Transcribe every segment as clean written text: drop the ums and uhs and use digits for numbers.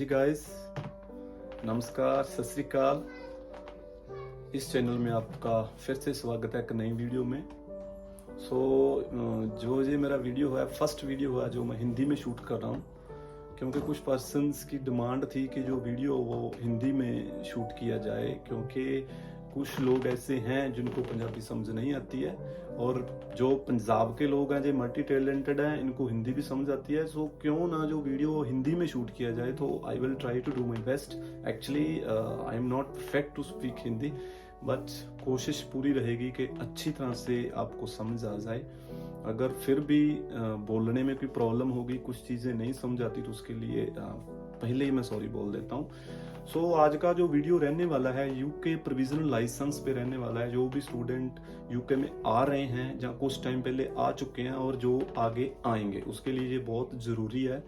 Guys, नमस्कार, सत श्री अकाल। इस चैनल में आपका फिर से स्वागत है एक नई वीडियो में। जो ये मेरा वीडियो है, फर्स्ट वीडियो है जो मैं हिंदी में शूट कर रहा हूँ, क्योंकि कुछ पर्सन्स की डिमांड थी कि जो वीडियो वो हिंदी में शूट किया जाए, क्योंकि कुछ लोग ऐसे हैं जिनको पंजाबी समझ नहीं आती है, और जो पंजाब के लोग हैं जो मल्टी टैलेंटेड हैं, इनको हिंदी भी समझ आती है। सो क्यों ना जो वीडियो हिंदी में शूट किया जाए। तो I will try to do my best. Actually I am not perfect to speak Hindi, but कोशिश पूरी रहेगी कि अच्छी तरह से आपको समझ आ जाए। अगर फिर भी बोलने में कोई प्रॉब्लम होगी, कुछ चीज़ें नहीं समझ आती, तो उसके लिए पहले ही मैं सॉरी बोल देता हूँ। आज का जो वीडियो रहने वाला है यूके प्रोविजनल लाइसेंस पे रहने वाला है। जो भी स्टूडेंट यूके में आ रहे हैं, जहाँ कुछ टाइम पहले आ चुके हैं और जो आगे आएंगे, उसके लिए ये बहुत ज़रूरी है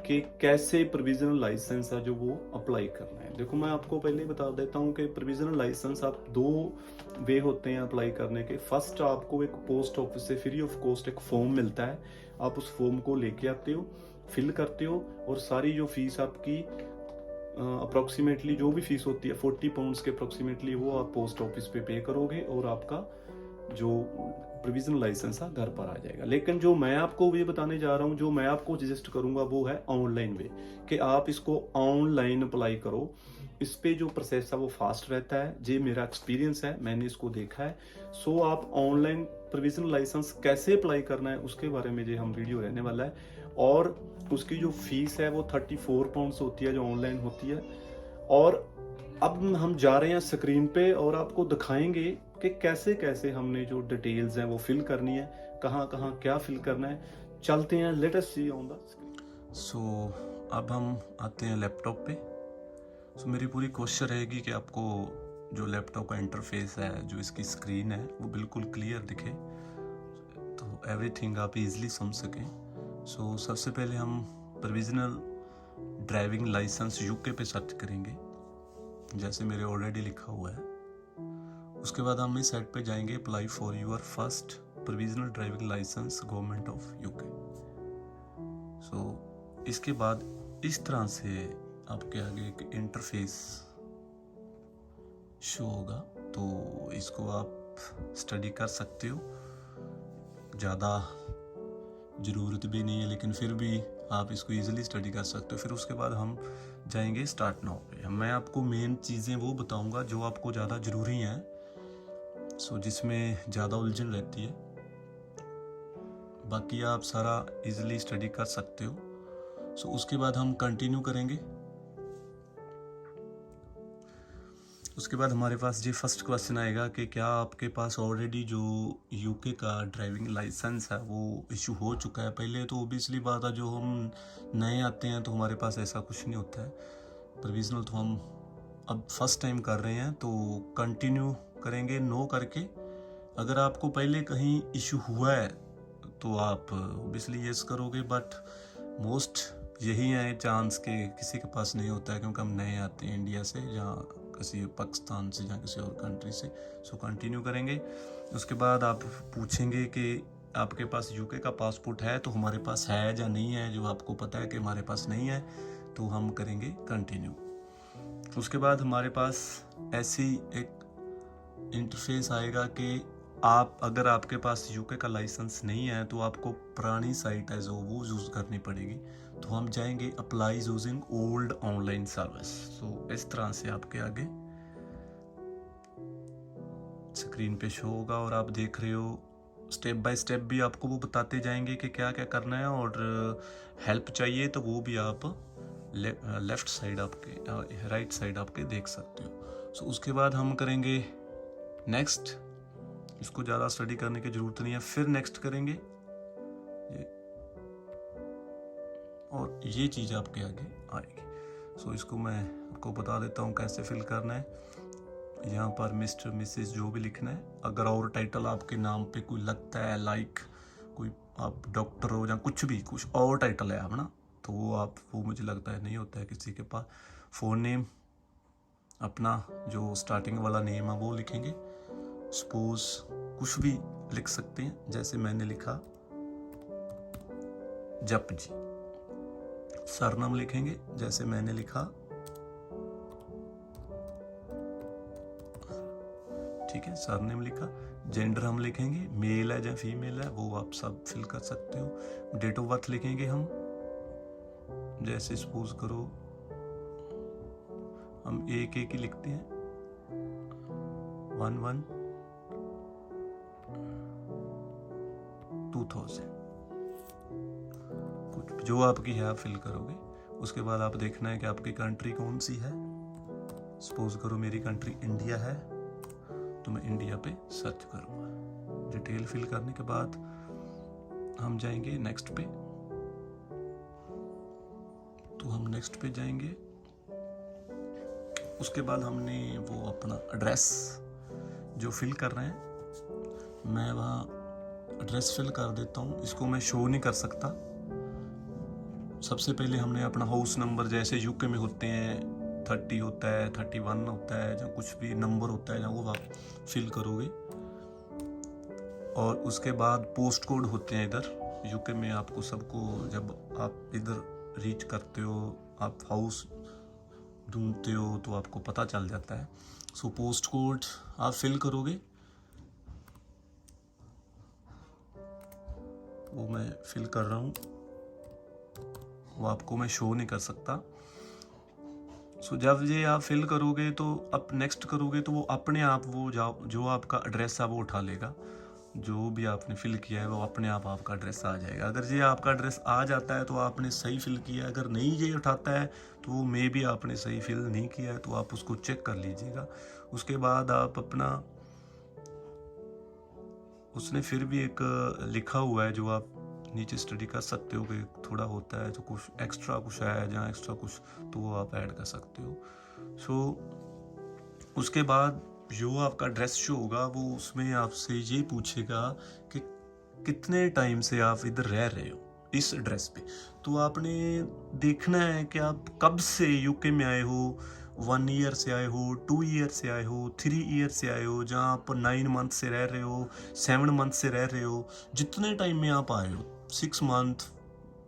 कि कैसे प्रोविजनल लाइसेंस है जो वो अप्लाई करना है। देखो, मैं आपको पहले ही बता देता हूँ कि प्रोविजनल लाइसेंस आप दो वे होते हैं अप्लाई करने के। फर्स्ट, आपको एक पोस्ट ऑफिस से फ्री ऑफ कॉस्ट एक फॉर्म मिलता है। आप उस फॉर्म को लेके आते हो, फिल करते हो, और सारी जो फीस आपकी अप्रोक्सीमेटली जो भी फीस होती है 40 पाउंड्स के अप्रोक्सीमेटली, वो आप पोस्ट ऑफिस पे पे करोगे और आपका जो प्रोविजनल लाइसेंस है घर पर आ जाएगा। लेकिन जो मैं आपको ये बताने जा रहा हूँ, जो मैं आपको सजेस्ट करूंगा, वो है ऑनलाइन वे, कि आप इसको ऑनलाइन अप्लाई करो। इस पे जो प्रोसेस है वो फास्ट रहता है। ये मेरा एक्सपीरियंस है, मैंने इसको देखा है। आप ऑनलाइन प्रोविजनल लाइसेंस कैसे अप्लाई करना है उसके बारे में जो हम वीडियो रहने वाला है। और उसकी जो फीस है वो 34 पाउंड्स होती है जो ऑनलाइन होती है। और अब हम जा रहे हैं स्क्रीन पे और आपको दिखाएंगे कि कैसे कैसे हमने जो डिटेल्स हैं वो फिल करनी है, कहाँ कहाँ क्या फिल करना है। चलते हैं, let us see on the screen. अब हम आते हैं लैपटॉप पे। मेरी पूरी कोशिश रहेगी कि आपको जो लैपटॉप का इंटरफेस है, जो इसकी स्क्रीन है, वो बिल्कुल क्लियर दिखे, तो एवरीथिंग आप इजीली समझ सकें। सबसे पहले हम प्रोविजनल ड्राइविंग लाइसेंस यूके पे सर्च करेंगे, जैसे मेरे ऑलरेडी लिखा हुआ है। उसके बाद हम इस साइट पे जाएंगे, apply for your first provisional driving licence government of UK. इसके बाद इस तरह से आपके आगे एक इंटरफेस शो होगा, तो इसको आप स्टडी कर सकते हो। ज़्यादा ज़रूरत भी नहीं है, लेकिन फिर भी आप इसको इजीली स्टडी कर सकते हो। फिर उसके बाद हम जाएंगे स्टार्ट नाउ पे। मैं आपको मेन चीज़ें वो बताऊंगा जो आपको ज़्यादा ज़रूरी हैं, जिसमें ज़्यादा उलझन रहती है। बाकी आप सारा इजीली स्टडी कर सकते हो। उसके बाद हम कंटिन्यू करेंगे। उसके बाद हमारे पास ये फर्स्ट क्वेश्चन आएगा कि क्या आपके पास ऑलरेडी जो यूके का ड्राइविंग लाइसेंस है वो इशू हो चुका है। पहले तो ओबियसली बात है, जो हम नए आते हैं तो हमारे पास ऐसा कुछ नहीं होता है। प्रोविजनल तो हम अब फर्स्ट टाइम कर रहे हैं, तो कंटिन्यू करेंगे नो करके। अगर आपको पहले कहीं इशू हुआ है तो आप ओबियसली यस करोगे, बट मोस्ट यही है चांस के किसी के पास नहीं होता है, क्योंकि हम नए आते हैं इंडिया से, या किसी पाकिस्तान से, या किसी और कंट्री से। कंटिन्यू करेंगे। उसके बाद आप पूछेंगे कि आपके पास यूके का पासपोर्ट है, तो हमारे पास है या नहीं है। जो आपको पता है कि हमारे पास नहीं है, तो हम करेंगे कंटिन्यू। उसके बाद हमारे पास ऐसी एक इंटरफेस आएगा कि अगर आपके पास यूके का लाइसेंस नहीं है तो आपको पुरानी साइट है जो वो यूज़ करनी पड़ेगी। तो हम जाएंगे apply using old online service. इस तरह से आपके आगे स्क्रीन पे शो होगा और आप देख रहे हो स्टेप बाय स्टेप भी आपको वो बताते जाएंगे कि क्या क्या करना है। और हेल्प चाहिए तो वो भी आप लेफ्ट साइड आपके, राइट साइड आपके देख सकते हो। उसके बाद हम करेंगे नेक्स्ट। इसको ज़्यादा स्टडी करने की ज़रूरत नहीं है। फिर नेक्स्ट करेंगे और ये चीज़ आपके आगे आएगी। इसको मैं आपको बता देता हूँ कैसे फिल करना है। यहाँ पर मिस्टर मिसेस जो भी लिखना है। अगर और टाइटल आपके नाम पे कोई लगता है, लाइक कोई आप डॉक्टर हो या कुछ भी, कुछ और टाइटल है अपना, तो वो मुझे लगता है नहीं होता है किसी के पास। फ़ोन नेम अपना जो स्टार्टिंग वाला नेम है वो लिखेंगे। सपोज कुछ भी लिख सकते हैं, जैसे मैंने लिखा जप जी। सरनाम लिखेंगे जैसे मैंने लिखा, ठीक है, सरनेम लिखा। जेंडर हम लिखेंगे, मेल है या फीमेल है वो आप सब फिल कर सकते हो। डेट ऑफ बर्थ लिखेंगे हम, जैसे सपोज करो हम 1 ही लिखते हैं, 1/1/2000, कुछ जो आपकी है आप फिल करोगे। उसके बाद आप देखना है कि आपकी कंट्री कौन सी है। सपोज करो मेरी कंट्री इंडिया है, तो मैं इंडिया पे सर्च करूँगा। डिटेल फिल करने के बाद हम जाएंगे नेक्स्ट पे, तो हम नेक्स्ट पे जाएंगे। उसके बाद हमने वो अपना एड्रेस जो फिल कर रहे हैं, मैं वहाँ एड्रेस फिल कर देता हूँ। इसको मैं शो नहीं कर सकता। सबसे पहले हमने अपना हाउस नंबर, जैसे यूके में होते हैं 30 होता है, 31 होता है, जो कुछ भी नंबर होता है ना, वो आप फिल करोगे। और उसके बाद पोस्ट कोड होते हैं इधर यूके में। आपको सबको जब आप इधर रीच करते हो, आप हाउस ढूंढते हो, तो आपको पता चल जाता है। सो पोस्ट कोड आप फिल करोगे, वो मैं फिल कर रहा हूँ, वो आपको मैं शो नहीं कर सकता। सो जब ये आप फिल करोगे तो अब नेक्स्ट करोगे तो वो अपने आप वो जो आपका एड्रेस है वो उठा लेगा। जो भी आपने फिल किया है वो अपने आप आपका एड्रेस आ जाएगा। अगर ये आपका एड्रेस आ जाता है तो आपने सही फिल किया है, अगर नहीं ये उठाता है तो वो मे भी आपने सही फिल नहीं किया है, तो आप उसको चेक कर लीजिएगा। उसके बाद आप अपना, उसने फिर भी एक लिखा हुआ है जो आप नीचे स्टडी कर सकते हो कि थोड़ा होता है जो कुछ एक्स्ट्रा कुछ है, जहाँ एक्स्ट्रा कुछ, तो वो आप ऐड कर सकते हो। सो उसके बाद जो आपका एड्रेस शो होगा वो उसमें आपसे ये पूछेगा कि कितने टाइम से आप इधर रह रहे हो इस एड्रेस पे। तो आपने देखना है कि आप कब से यूके में आए हो, 1 ईयर से आए हो, 2 ईयर से आए हो, 3 ईयर से आए हो, जहाँ आप 9 मंथ से रह रहे हो, 7 मंथ से रह रहे हो, जितने टाइम में आप आए हो, 6 मंथ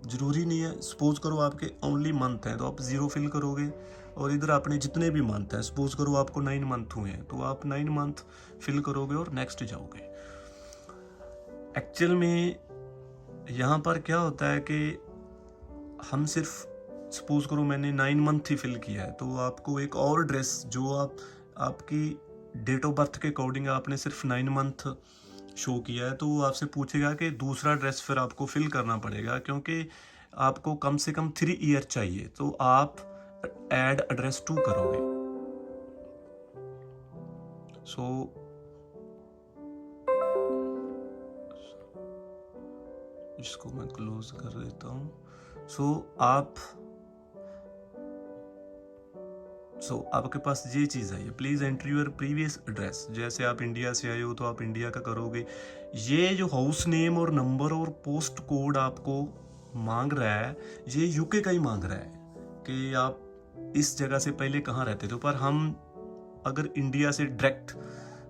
जरूरी नहीं है। सपोज करो आपके ओनली मंथ हैं तो आप 0 फिल करोगे, और इधर आपने जितने भी मंथ हैं, सपोज करो आपको 9 मंथ हुए हैं तो आप 9 मंथ फिल करोगे और नेक्स्ट जाओगे। एक्चुअल में यहाँ पर क्या होता है कि हम सिर्फ, सपोज करो मैंने 9 मंथ ही फिल किया है, तो आपको एक और एड्रेस जो आपकी डेट ऑफ बर्थ के अकॉर्डिंग आपने सिर्फ 9 मंथ शो किया है, तो वो आपसे पूछेगा कि दूसरा एड्रेस फिर आपको फिल करना पड़ेगा, क्योंकि आपको कम से कम 3 ईयर चाहिए। तो आप ऐड एड्रेस 2 करोगे। सो इसको मैं क्लोज कर देता हूँ। सो आपके पास ये चीज़ है, please entry your previous address. जैसे आप इंडिया से आए हो तो आप इंडिया का करोगे। ये जो हाउस नेम और नंबर और पोस्ट कोड आपको मांग रहा है, ये यूके का ही मांग रहा है कि आप इस जगह से पहले कहाँ रहते थे। पर हम अगर इंडिया से डायरेक्ट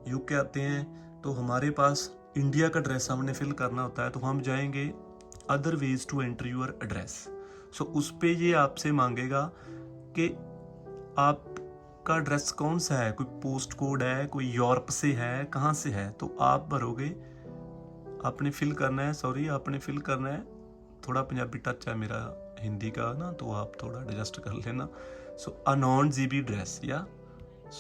यूके आते हैं तो हमारे पास इंडिया का एड्रेस हमने फिल करना होता है, तो हम जाएंगे other ways to enter your address. So उस पे ये आपसे मांगेगा कि आपका एड्रेस कौन सा है, कोई पोस्ट कोड है, कोई यूरोप से है, कहाँ से है, तो आप भरोगे। आपने फिल करना है, थोड़ा पंजाबी टच है मेरा हिंदी का ना, तो आप थोड़ा एडजस्ट कर लेना। सो नॉन जीबी एड्रेस या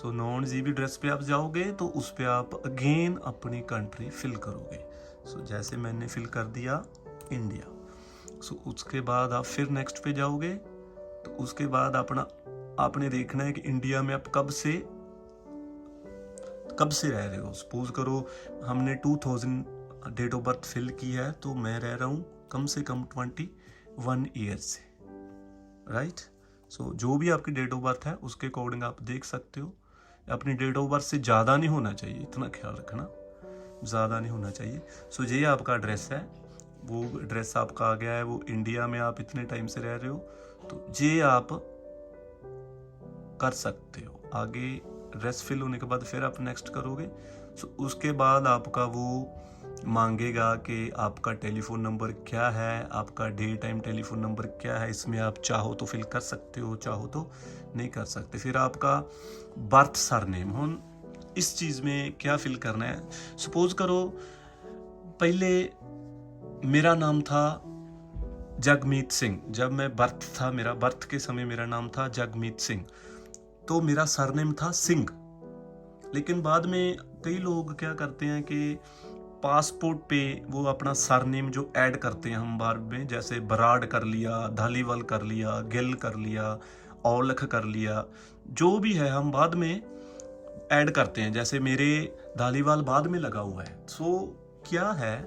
नॉन जीबी एड्रेस पे आप जाओगे तो उस पे आप अगेन अपनी कंट्री फिल करोगे। सो जैसे मैंने फिल कर दिया इंडिया। सो उसके बाद आप फिर नेक्स्ट पे जाओगे, तो उसके बाद आपने देखना है कि इंडिया में आप कब से रह रहे हो। सपोज करो हमने 2000 डेट ऑफ बर्थ फिल की है, तो मैं रह रहा हूँ कम से कम 21 ईयर से, राइट। सो जो भी आपकी डेट ऑफ बर्थ है उसके अकॉर्डिंग आप देख सकते हो। अपनी डेट ऑफ बर्थ से ज़्यादा नहीं होना चाहिए, इतना ख्याल रखना, ज़्यादा नहीं होना चाहिए। सो ये आपका एड्रेस है, वो एड्रेस आपका आ गया है, वो इंडिया में आप इतने टाइम से रह रहे हो, तो ये आप कर सकते हो। आगे एड्रेस फिल होने के बाद फिर आप नेक्स्ट करोगे। सो उसके बाद आपका वो मांगेगा कि आपका टेलीफोन नंबर क्या है, आपका डे टाइम टेलीफोन नंबर क्या है। इसमें आप चाहो तो फिल कर सकते हो, चाहो तो नहीं कर सकते। फिर आपका बर्थ सरनेम, हम इस चीज़ में क्या फिल करना है। सपोज करो पहले मेरा नाम था जगमीत सिंह, जब मैं बर्थ था, मेरा बर्थ के समय मेरा नाम था जगमीत सिंह, तो मेरा सरनेम था सिंह। लेकिन बाद में कई लोग क्या करते हैं कि पासपोर्ट पे वो अपना सरनेम जो ऐड करते हैं हम बार में, जैसे बराड़ कर लिया, धालीवाल कर लिया, गिल कर लिया, औलख कर लिया, जो भी है हम बाद में ऐड करते हैं। जैसे मेरे धालीवाल बाद में लगा हुआ है। सो क्या है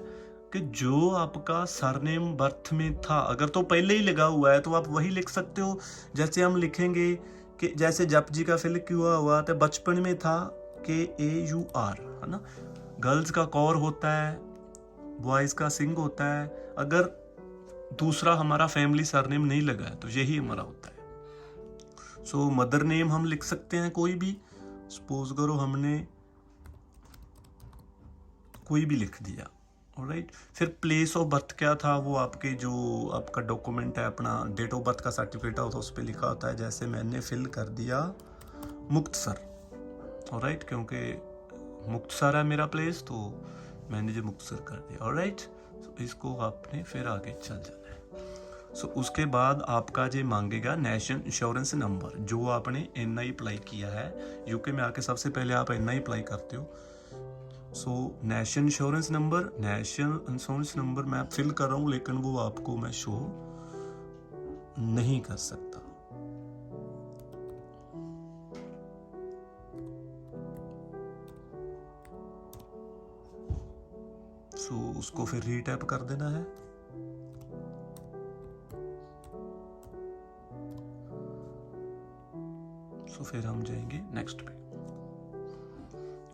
कि जो आपका सरनेम बर्थ में था, अगर तो पहले ही लगा हुआ है तो आप वही लिख सकते हो। जैसे हम लिखेंगे कि जैसे जप जी का फिल क्यों हुआ तो बचपन में था KAUR, है ना। गर्ल्स का कौर होता है, बॉयज का सिंह होता है। अगर दूसरा हमारा फैमिली सरनेम नहीं लगा है तो यही हमारा होता है। सो मदर नेम हम लिख सकते हैं कोई भी। सपोज करो हमने कोई भी लिख दिया, ऑलराइट। फिर प्लेस ऑफ बर्थ क्या था, वो आपके जो आपका डॉक्यूमेंट है, अपना डेट ऑफ बर्थ का सर्टिफिकेट होता है, उस पर लिखा होता है। जैसे मैंने फिल कर दिया मुक्तसर, ऑलराइट, क्योंकि मुक्तसर है मेरा प्लेस, तो मैंने जो मुक्तसर कर दिया, ऑलराइट। इसको आपने फिर आगे चल जाना है। सो उसके बाद आपका जो मांगेगा नेशनल इंश्योरेंस नंबर, जो आपने NI अप्लाई किया है। यूके में आके सबसे पहले आप NI अप्लाई करते हो। सो नेशनल इंश्योरेंस नंबर मैं फिल कर रहा हूँ, लेकिन वो आपको मैं शो नहीं कर सकता। सो उसको फिर रीटैप कर देना है। सो फिर हम जाएंगे नेक्स्ट पे।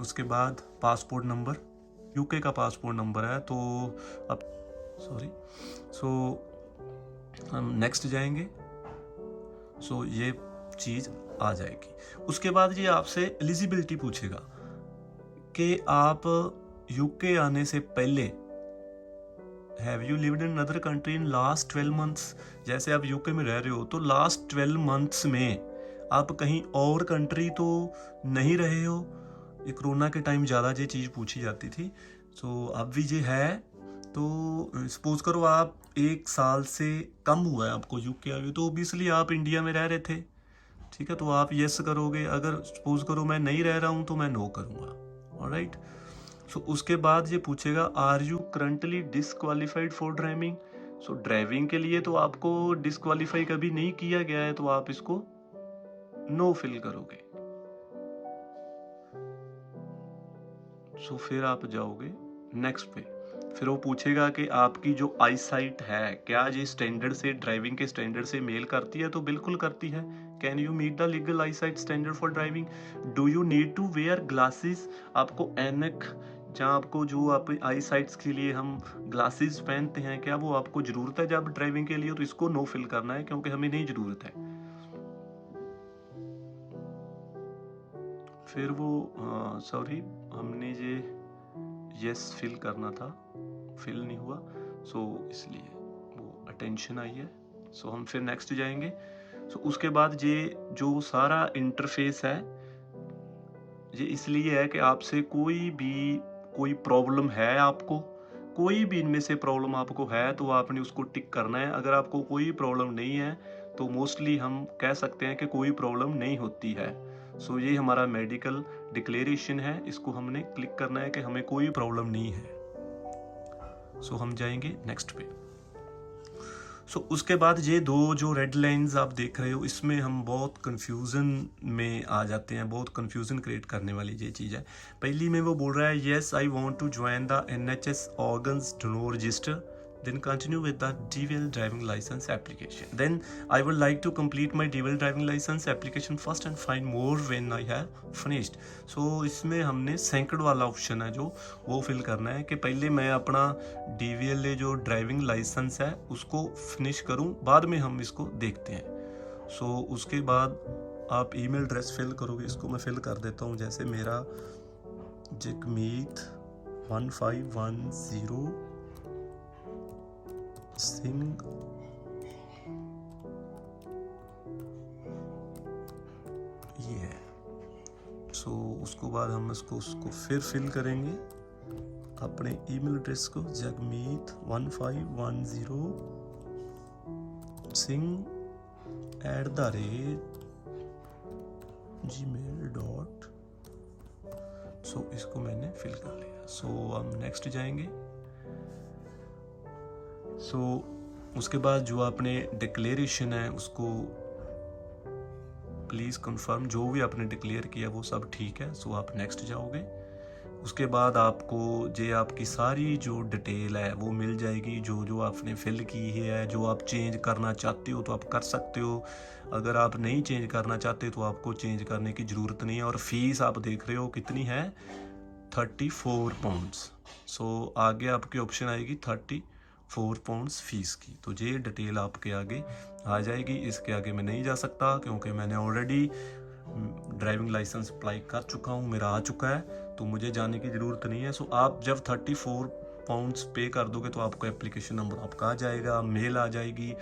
उसके बाद पासपोर्ट नंबर, यूके का पासपोर्ट नंबर है, तो अब सो हम नेक्स्ट जाएंगे। सो ये चीज़ आ जाएगी। उसके बाद ये आपसे एलिजिबिलिटी पूछेगा कि आप यूके आने से पहले have you lived in other country in last 12 months. जैसे आप यूके में रह रहे हो तो लास्ट 12 मंथ्स में आप कहीं और कंट्री तो नहीं रहे हो। ये कोरोना के टाइम ज़्यादा ये चीज़ पूछी जाती थी। सो अब भी ये है। तो सपोज करो आप 1 साल से कम हुआ है आपको यूके आए, तो ओबियसली आप इंडिया में रह रहे थे, ठीक है, तो आप यस करोगे। अगर सपोज करो मैं नहीं रह रहा हूँ तो मैं नो करूँगा, ऑलराइट। सो उसके बाद ये पूछेगा are you currently disqualified for driving. So driving के लिए तो आपको डिसक्वालीफाई कभी नहीं किया गया है, तो आप इसको नो फिल करोगे। सो फिर आप जाओगे नेक्स्ट पे। फिर वो पूछेगा कि आपकी जो आई साइट है, क्या ये स्टैंडर्ड से, ड्राइविंग के स्टैंडर्ड से मेल करती है, तो बिल्कुल करती है। Can you meet the legal eye sight standard for driving. Do you need to wear glasses. आपको ऐनक, जहाँ आपको जो आप आई साइट्स के लिए हम ग्लासेस पहनते हैं, क्या वो आपको ज़रूरत है जब ड्राइविंग के लिए, तो इसको नो फिल करना है क्योंकि हमें नहीं ज़रूरत है। फिर वो सॉरी, हमने ये यस फिल करना था, फिल नहीं हुआ, सो इसलिए वो अटेंशन आई है। सो हम फिर नेक्स्ट जाएंगे। सो उसके बाद ये जो सारा इंटरफेस है, ये इसलिए है कि आपसे कोई प्रॉब्लम है, आपको कोई भी इनमें से प्रॉब्लम आपको है तो आपने उसको टिक करना है। अगर आपको कोई प्रॉब्लम नहीं है तो मोस्टली हम कह सकते हैं कि कोई प्रॉब्लम नहीं होती है। सो ये हमारा मेडिकल डिक्लेरेशन है, इसको हमने क्लिक करना है कि हमें कोई प्रॉब्लम नहीं है। सो हम जाएंगे नेक्स्ट पे। सो उसके बाद ये दो जो रेड लाइंस आप देख रहे हो, इसमें हम बहुत कंफ्यूजन में आ जाते हैं, बहुत कंफ्यूजन क्रिएट करने वाली ये चीज़ है। पहली में वो बोल रहा है yes I want to join the NHS organs donor register, then continue with the dual driving license application. Then I would like to complete my dual driving license application first and find more when I have finished. So इसमें हमने सैंकड़ वाला option है जो वो fill करना है कि पहले मैं अपना DVLA जो ड्राइविंग लाइसेंस है उसको फिनिश करूं, बाद में हम इसको देखते हैं। सो उसके बाद आप ईमेल एड्रेस फिल करोगे, इसको मैं फिल कर देता हूं। जैसे मेरा जगमीत 1510 सिंह ये है। सो उसको बाद हम उसको फिर फिल करेंगे अपने ईमेल एड्रेस को, jagmeet1510 singh@gmail.com। सो इसको मैंने फिल कर लिया। सो हम नेक्स्ट जाएंगे। सो उसके बाद जो आपने डिक्लेरेशन है उसको प्लीज़ कंफर्म, जो भी आपने डिक्लेयर किया वो सब ठीक है। सो आप नेक्स्ट जाओगे। उसके बाद आपको जे आपकी सारी जो डिटेल है वो मिल जाएगी, जो जो आपने फिल की है। जो आप चेंज करना चाहते हो तो आप कर सकते हो, अगर आप नहीं चेंज करना चाहते तो आपको चेंज करने की ज़रूरत नहीं है। और फीस आप देख रहे हो कितनी है, 34 पाउंड्स। सो आगे आपकी ऑप्शन आएगी 34 पाउंड्स फीस की। तो ये डिटेल आपके आगे आ जाएगी। इसके आगे मैं नहीं जा सकता क्योंकि मैंने ऑलरेडी ड्राइविंग लाइसेंस अप्लाई कर चुका हूँ, मेरा आ चुका है, तो मुझे जाने की ज़रूरत नहीं है। सो आप जब 34 पाउंड्स पे कर दोगे तो आपको एप्लीकेशन नंबर आपका आ जाएगा, मेल आ जाएगी,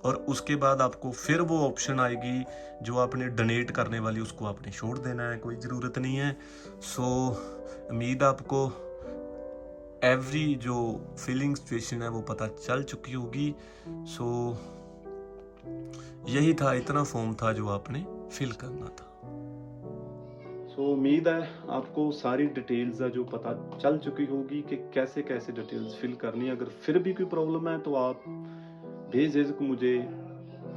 और उसके बाद आपको फिर वो ऑप्शन आएगी जो आपने डोनेट करने वाली, उसको आपने छोड़ देना है, कोई ज़रूरत नहीं है। सो उम्मीद आपको एवरी जो फिलिंग सिचुएशन है वो पता चल चुकी होगी। सो यही था, इतना फॉर्म था जो आपने फिल करना था। सो उम्मीद है आपको सारी डिटेल्स जो पता चल चुकी होगी कि कैसे कैसे डिटेल्स फिल करनी है। अगर फिर भी कोई प्रॉब्लम है तो आप बेझिझक मुझे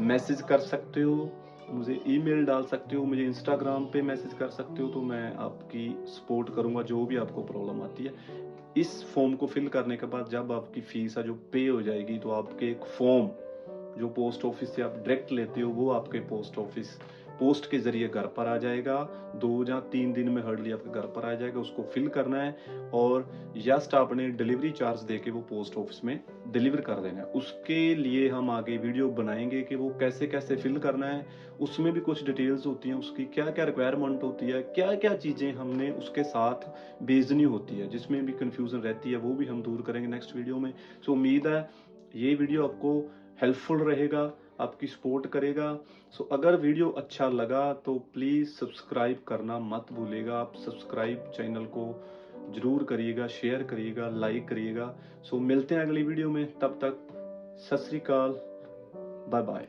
मैसेज कर सकते हो, मुझे ईमेल डाल सकते हो, मुझे इंस्टाग्राम पे मैसेज कर सकते हो, तो मैं आपकी सपोर्ट करूंगा जो भी आपको प्रॉब्लम आती है। इस फॉर्म को फिल करने के बाद जब आपकी फीस है जो पे हो जाएगी तो आपके एक फॉर्म जो पोस्ट ऑफिस से आप डायरेक्ट लेते हो वो आपके पोस्ट के जरिए घर पर आ जाएगा। 2 या 3 दिन में हार्डली आपके घर पर आ जाएगा। उसको फिल करना है और जस्ट आपने डिलीवरी चार्ज देके वो पोस्ट ऑफिस में डिलीवर कर देना है। उसके लिए हम आगे वीडियो बनाएंगे कि वो कैसे कैसे फिल करना है। उसमें भी कुछ डिटेल्स होती हैं, उसकी क्या क्या रिक्वायरमेंट होती है, क्या क्या चीज़ें हमने उसके साथ भेजनी होती है, जिसमें भी कन्फ्यूज़न रहती है वो भी हम दूर करेंगे नेक्स्ट वीडियो में। सो उम्मीद है ये वीडियो आपको हेल्पफुल रहेगा, आपकी सपोर्ट करेगा। सो अगर वीडियो अच्छा लगा तो प्लीज़ सब्सक्राइब करना मत भूलिएगा। आप सब्सक्राइब चैनल को ज़रूर करिएगा, शेयर करिएगा, लाइक करिएगा। सो मिलते हैं अगली वीडियो में, तब तक सत श्री अकाल, बाय बाय।